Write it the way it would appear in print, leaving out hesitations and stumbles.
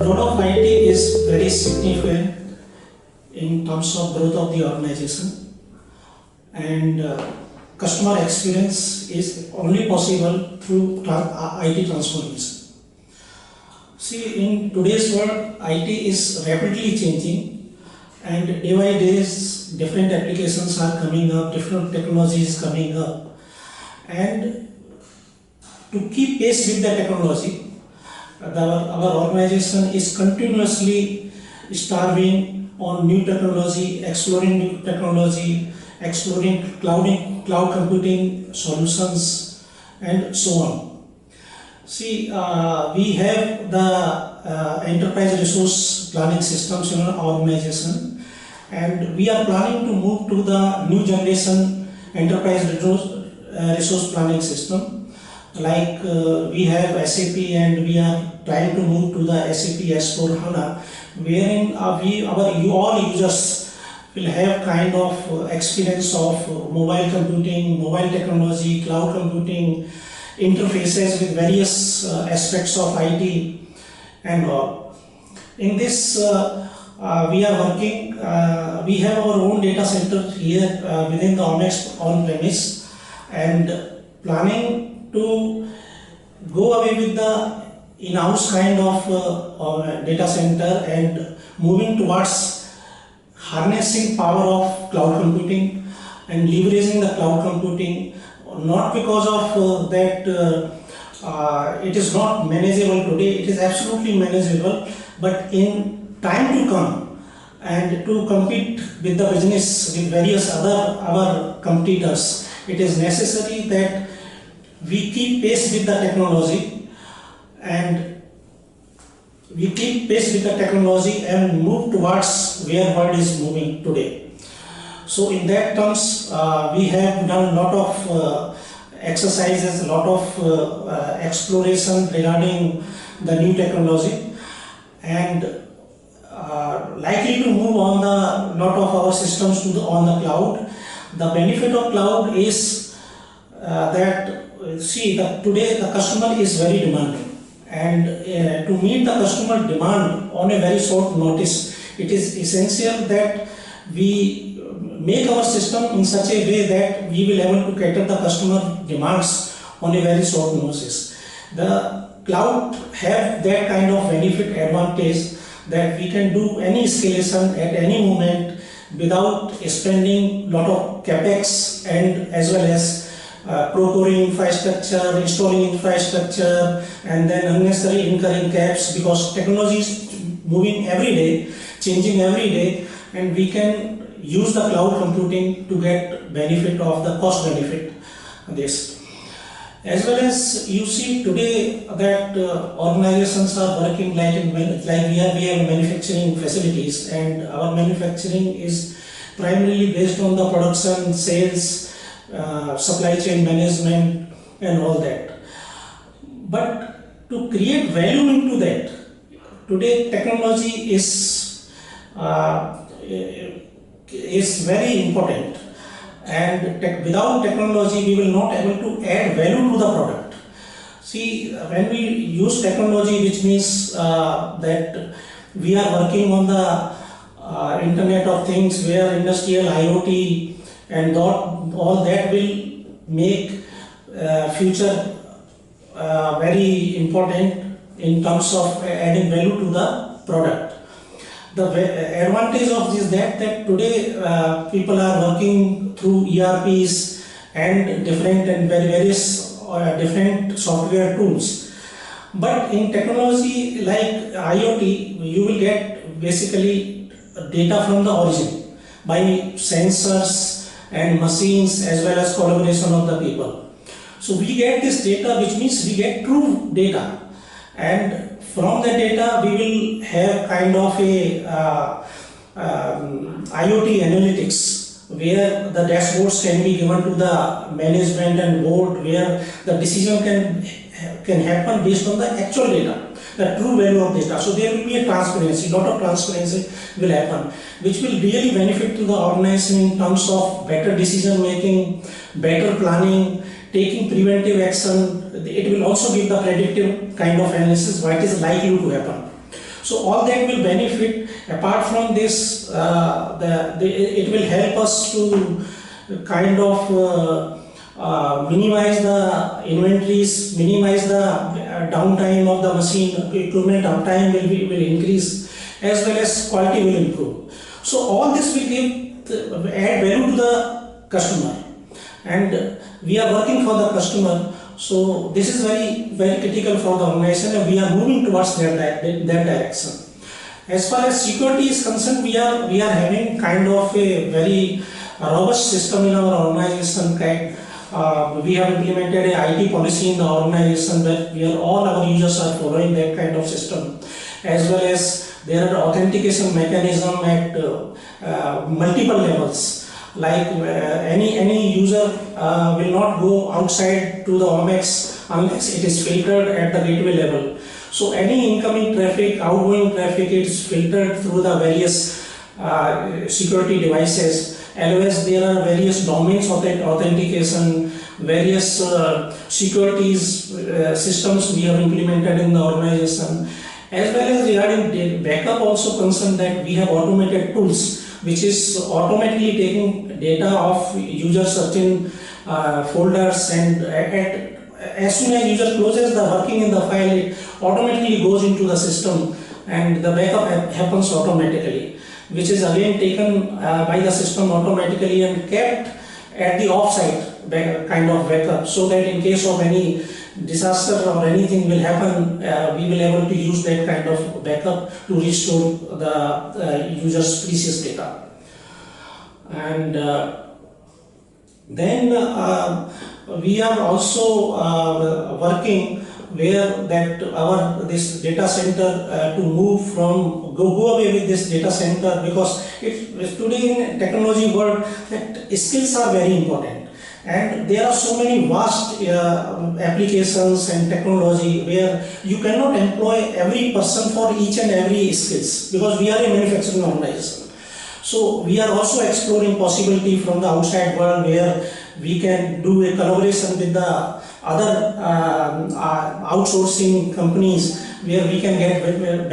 role of IT is very significant in terms of growth of the organization, and customer experience is only possible through IT transformation. See, in today's world, IT is rapidly changing, and day by day different applications are coming up, different technologies coming up, and to keep pace with the technology, our organization is continuously starving on new technology, exploring new technology, exploring cloud computing solutions, and so on. See, we have the enterprise resource planning systems in our organization, and we are planning to move to the new generation enterprise resource planning system. Like we have SAP, and we are trying to move to the SAP S/4HANA, wherein all users will have kind of experience of mobile computing, mobile technology, cloud computing, interfaces with various aspects of IT and all. In this, we are working, we have our own data center here within the OMAX on-premise, and planning to go away with the in-house kind of data center and moving towards harnessing power of cloud computing and leveraging the cloud computing, not because of that it is not manageable today. It is absolutely manageable, but in time to come and to compete with the business with various our competitors, it is necessary that we keep pace with the technology, and move towards where world is moving today. So in that terms, we have done a lot of exercises, a lot of exploration regarding the new technology, and likely to move on the lot of our systems to on the cloud. The benefit of cloud is that today the customer is very demanding, and to meet the customer demand on a very short notice, it is essential that we make our system in such a way that we will able to cater the customer demands on a very short notice. The cloud have that kind of benefit advantage that we can do any escalation at any moment without spending lot of capex, and as well as procuring infrastructure, installing infrastructure, and then unnecessary incurring caps, because technology is moving every day, changing every day, and we can use the cloud computing to get benefit of the cost benefit this. As well as you see today that organizations are working like we have manufacturing facilities, and our manufacturing is primarily based on the production, sales, supply chain management, and all that. But to create value into that, today technology is very important, and without technology we will not able to add value to the product. See, when we use technology, which means that we are working on the Internet of Things, where industrial IoT and all that will make future very important in terms of adding value to the product. The advantage of this is that today people are working through ERPs and various different software tools. But in technology like IoT, you will get basically data from the origin by sensors and machines, as well as collaboration of the people. So we get this data, which means we get true data, and from the data we will have kind of a IoT analytics, where the dashboards can be given to the management and board, where the decision can happen based on the actual data, the true value of data. So there will be a transparency, lot of transparency will happen, which will really benefit to the organization in terms of better decision making, better planning, taking preventive action. It will also give the predictive kind of analysis what is likely to happen. So all that will benefit. Apart from this, it will help us to kind of minimize the inventories, minimize the downtime of the machine. Equipment uptime will increase, as well as quality will improve. So all this will add value to the customer, and we are working for the customer. So this is very critical for the organization, and we are moving towards that direction. As far as security is concerned, we are having kind of a very robust system in our organization. We have implemented a IT policy in the organization where all our users are following that kind of system, as well as there are authentication mechanism at multiple levels. Like any user will not go outside to the OMAX unless it is filtered at the gateway level. So any incoming traffic, outgoing traffic is filtered through the various security devices. Otherwise, there are various domains of that authentication, various securities systems we have implemented in the organization. As well as regarding backup, also concerned that we have automated tools which is automatically taking data of user certain folders, and as soon as user closes the working in the file, it automatically goes into the system and the backup happens automatically, which is again taken by the system automatically and kept at the offsite kind of backup, so that in case of any disaster or anything will happen, we will able to use that kind of backup to restore the user's precious data. And then we are also working where that this data center to move from go away with this data center, because today in technology world that skills are very important. And there are so many vast applications and technology where you cannot employ every person for each and every skills, because we are a manufacturing organization. So we are also exploring possibility from the outside world where we can do a collaboration with the other outsourcing companies where we can get benefit